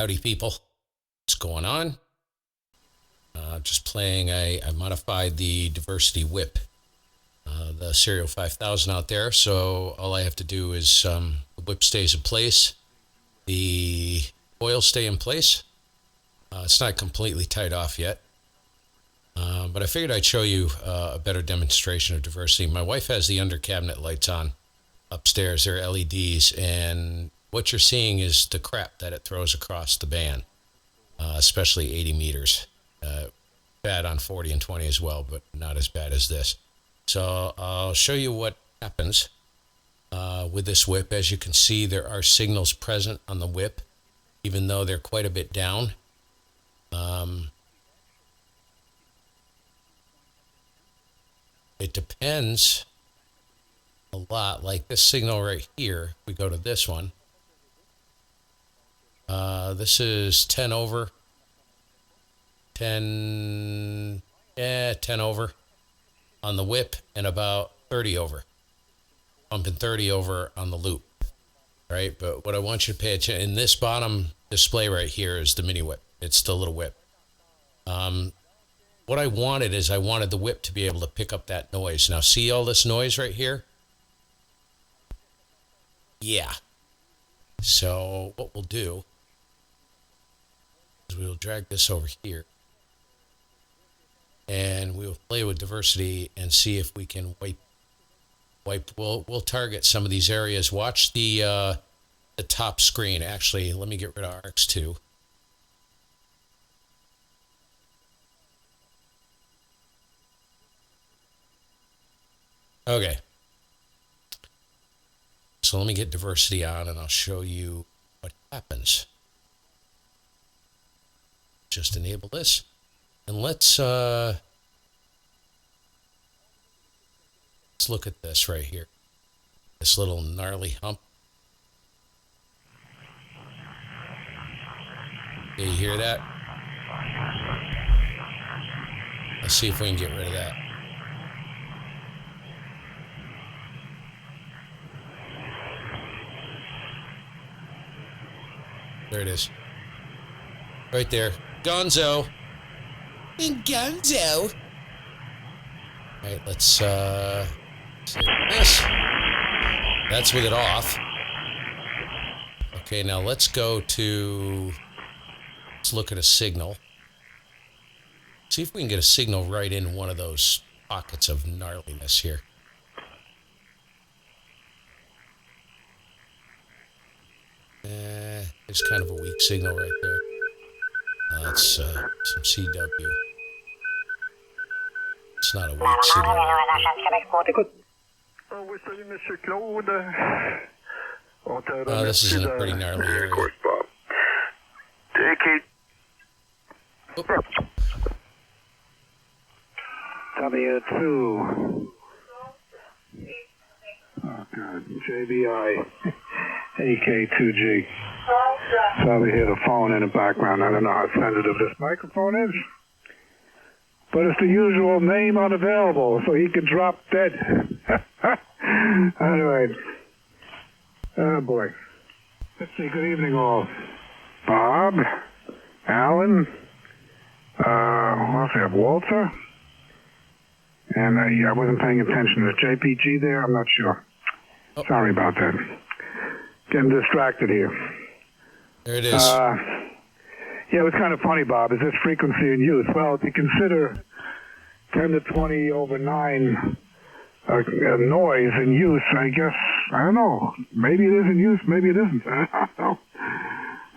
Howdy people, what's going on? Just playing, I modified the diversity whip, the Sirio 5000 out there, so all I have to do is the whip stays in place, the coils stay in place. It's not completely tied off yet, but I figured I'd show you a better demonstration of diversity. My wife has the under cabinet lights on upstairs, they're LEDs, and what you're seeing is the crap that it throws across the band, especially 80 meters. Bad on 40 and 20 as well, but not as bad as this. So I'll show you what happens with this whip. As you can see, there are signals present on the whip, even though they're quite a bit down. It depends a lot. Like this signal right here, we go to this one. This is 10 over. 10 over on the whip and about 30 over. Pumping 30 over on the loop. Right? But what I want you to pay attention, in this bottom display right here is the mini whip. It's the little whip. What I wanted is I wanted the whip to be able to pick up that noise. Now see all this noise right here? Yeah. So what we'll do is we'll drag this over here and we'll play with diversity and see if we can wipe. We'll target some of these areas. Watch the top screen. Actually, let me get rid of RX2. Okay. So let me get diversity on and I'll show you what happens. Just enable this. And let's look at this right here. This little gnarly hump. Do you hear that? Let's see if we can get rid of that. There it is. Right there. Gonzo. Gonzo. All right, let's see this. That's with it off. Okay, now let's go to, let's look at a signal. See if we can get a signal right in one of those pockets of gnarliness here. There's kind of a weak signal right there. That's some CW. It's not a weak signal right there. This is in a pretty gnarly area. Oh. W2. Oh, God. JBI. AK2G. Probably hear the phone in the background. I don't know how sensitive this microphone is. But it's the usual name unavailable, so he can drop dead. Anyway. Oh, boy. Let's see. Good evening, all. Bob. Alan. What's that? Walter. And I wasn't paying attention. Is JPG there? I'm not sure. Oh. Sorry about that. Getting distracted here. There it is. Yeah, it was kind of funny, Bob. Is this frequency in use? Well, if you consider 10 to 20 over 9 noise in use, I guess, I don't know. Maybe it is in use, maybe it isn't. I don't know.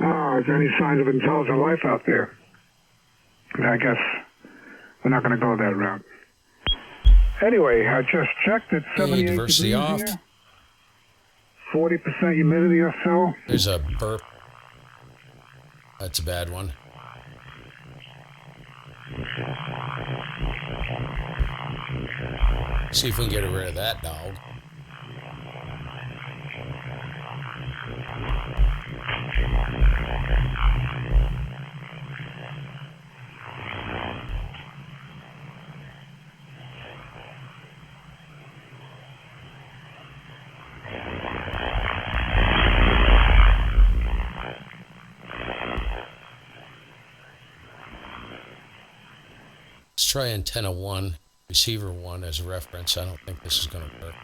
Oh, is there any signs of intelligent life out there? I guess we're not going to go that route. Anyway, I just checked. It's 78 diversity degrees off. here. 40% humidity or so. There's a burp. That's a bad one. See if we can get rid of that dog. try antenna 1, receiver 1 as a reference. I don't think this is going to work.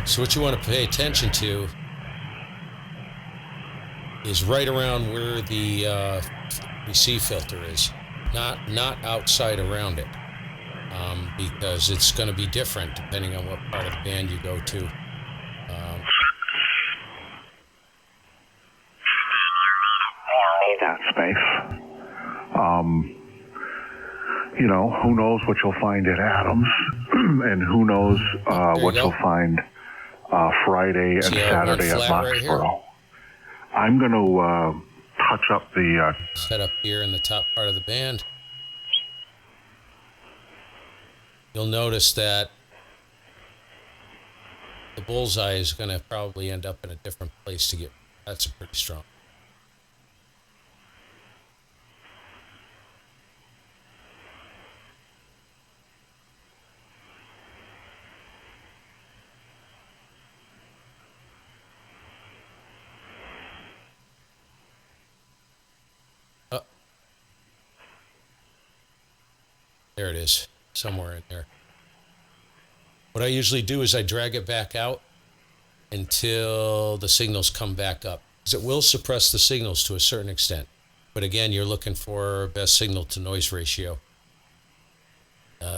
So what you want to pay attention to is right around where the receive filter is, not outside around it, because it's going to be different depending on what part of the band you go to. Need that space. You know, who knows what you'll find at Adams, and who knows what you'll find Friday and Saturday at Foxborough. Right, I'm going to touch up the set up here in the top part of the band. You'll notice that the bullseye is going to probably end up in a different place to get. That's pretty strong. There it is, somewhere in there. What I usually do is I drag it back out until the signals come back up, because it will suppress the signals to a certain extent. But again, you're looking for best signal to noise ratio.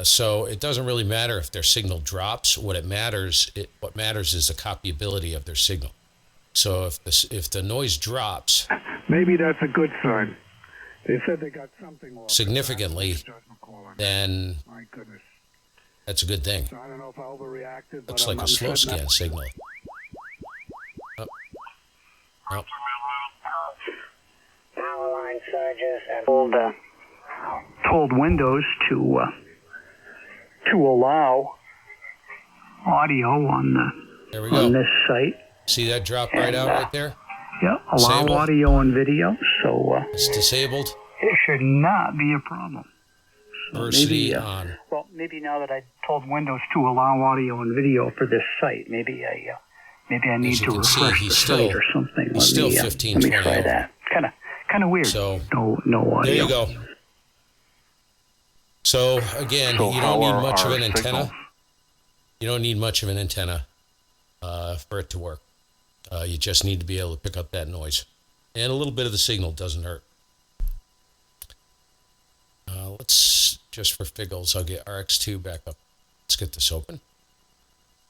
So it doesn't really matter if their signal drops. What matters is the copyability of their signal. So if the noise drops, maybe that's a good sign. They said they got something off significantly, then my goodness, that's a good thing. So I don't know if I overreacted. Looks like a slow scan signal. Oh. Oh. Power line surges and told Windows to allow audio on this site. See that drop right out right there? Yeah, allow disabled. Audio and video, so it's disabled. It should not be a problem. So Diversity on. Well, maybe now that I told Windows to allow audio and video for this site, maybe I need to refresh the site or something. He's still 15, let me try that. Kind of weird. So no audio. There you go. So again, you don't need much of an antenna. Signals? You don't need much of an antenna for it to work. You just need to be able to pick up that noise. And a little bit of the signal doesn't hurt. Let's, just for figgles, I'll get RX2 back up. Let's get this open.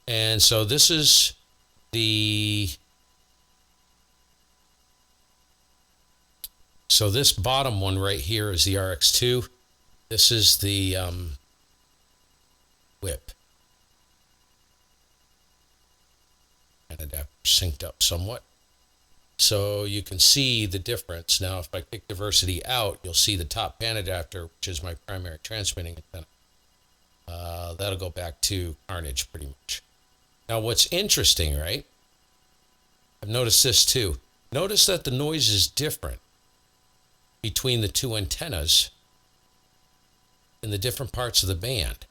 And so this is so this bottom one right here is the RX2. This is the whip. And adapter synced up somewhat. So you can see the difference. Now, if I kick diversity out, you'll see the top band adapter, which is my primary transmitting antenna. That'll go back to Carnage pretty much. Now, what's interesting, right? I've noticed this too. Notice that the noise is different between the two antennas in the different parts of the band.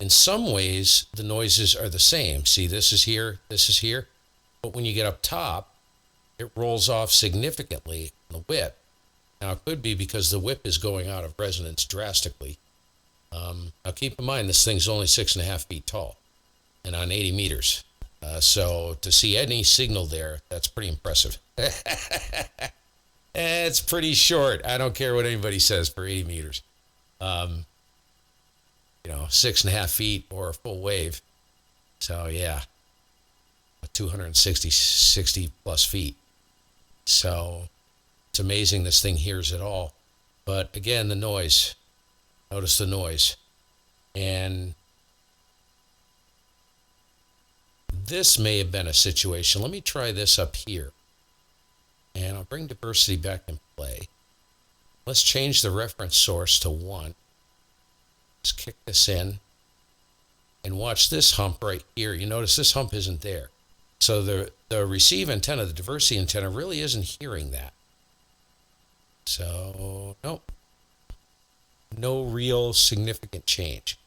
In some ways, the noises are the same. See, this is here, this is here. But when you get up top, it rolls off significantly in the whip. Now, it could be because the whip is going out of resonance drastically. Now, keep in mind, this thing's only 6.5 feet tall and on 80 meters. So to see any signal there, that's pretty impressive. It's pretty short. I don't care what anybody says for 80 meters. 6.5 feet or a full wave. So yeah, 260 plus feet. So it's amazing this thing hears it all. But again, the noise. Notice the noise. And this may have been a situation. Let me try this up here. And I'll bring diversity back in play. Let's change the reference source to 1. Let's kick this in. And watch this hump right here. You notice this hump isn't there. So the receive antenna, the diversity antenna, really isn't hearing that. So, nope. No real significant change.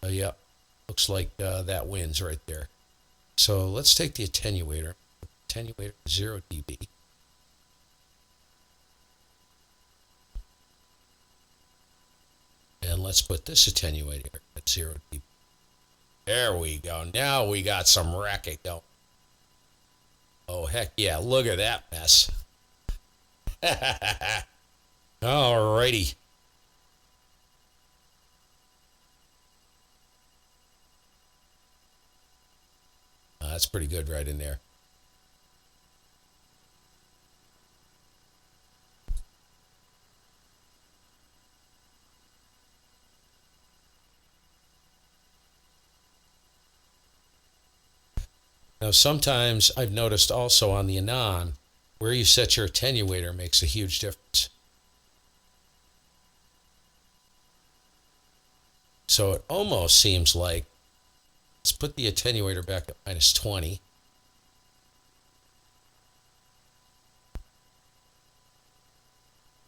Yeah, looks like that wins right there. So let's take the attenuator. Attenuator 0 dB. And let's put this attenuator at 0 dB. There we go. Now we got some racket going. Oh, heck yeah. Look at that mess. Alrighty. That's pretty good right in there. Now, sometimes I've noticed also on the Anan, where you set your attenuator makes a huge difference. So it almost seems like, let's put the attenuator back at -20.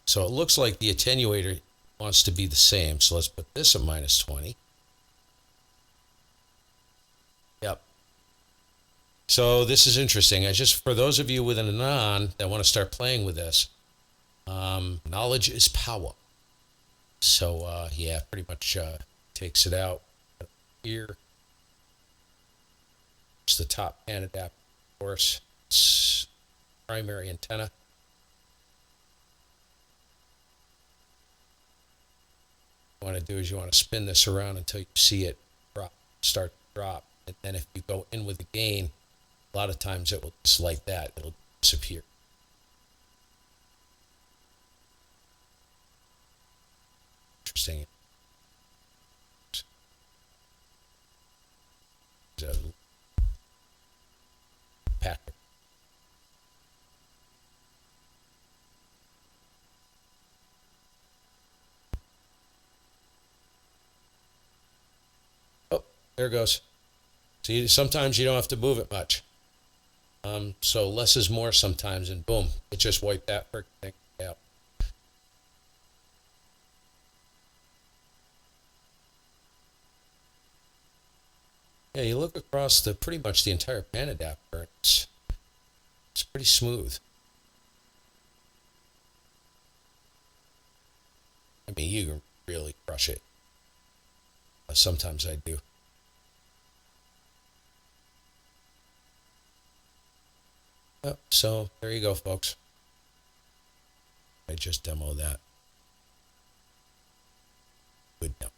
So it looks like the attenuator wants to be the same. So let's put this at -20. Yep. So this is interesting. For those of you with an Anan that want to start playing with this, knowledge is power. So yeah, pretty much takes it out here. It's the top pan adapter, of course. It's primary antenna. What you want to do is you want to spin this around until you see it start to drop. And then if you go in with the gain, a lot of times it will just like that. It'll disappear. Interesting. Packer. Oh, there it goes. See, sometimes you don't have to move it much. So less is more sometimes, and boom, it just wiped that freaking thing out. Yeah, you look across pretty much the entire pan adapter, it's pretty smooth. I mean, you can really crush it. Sometimes I do. Oh, so there you go, folks. I just demoed that. Good demo.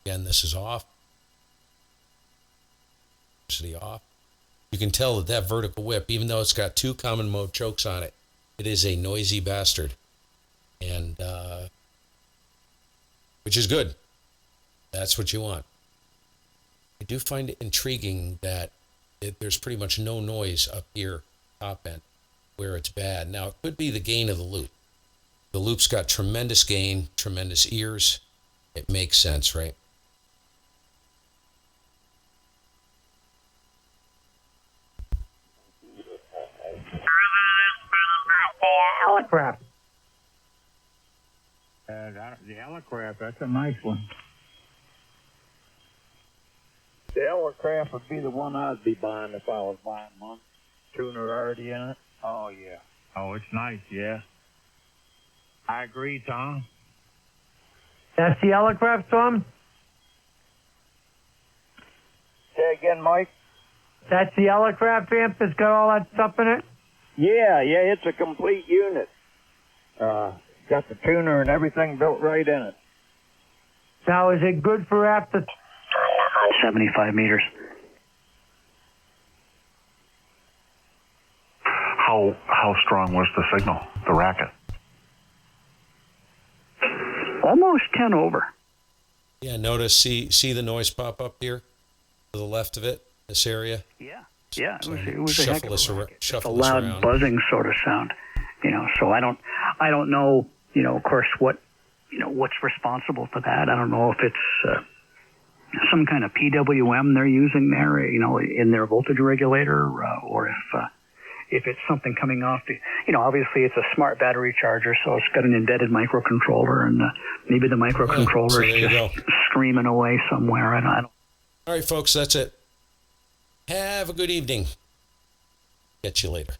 Again, this is off. Off. You can tell that vertical whip, even though it's got 2 common mode chokes on it, it is a noisy bastard. And which is good. That's what you want. I do find it intriguing that there's pretty much no noise up here, top end, where it's bad. Now, it could be the gain of the loop. The loop's got tremendous gain, tremendous ears. It makes sense, right? Crap. The Alacraft, that's a nice one. The Alacraft would be the one I'd be buying if I was buying one. Tuner already in it. Oh, yeah. Oh, it's nice, yeah. I agree, Tom. That's the Alacraft, Tom? Say again, Mike? That's the Alacraft amp that's got all that stuff in it? Yeah, it's a complete unit. Got the tuner and everything built right in it. Now, is it good for after 75 meters? How strong was the signal, the racket? Almost 10 over. Yeah, notice, see the noise pop up here to the left of it, this area? Yeah, it was a heck Shuffle of this a around. racket. It's a loud buzzing sort of sound, so I don't know, of course, what's responsible for that. I don't know if it's, some kind of PWM they're using there, in their voltage regulator, or if it's something coming off the, obviously it's a smart battery charger, so it's got an embedded microcontroller, and maybe the microcontroller is just screaming away somewhere. I don't. All right, folks, that's it. Have a good evening. Catch you later.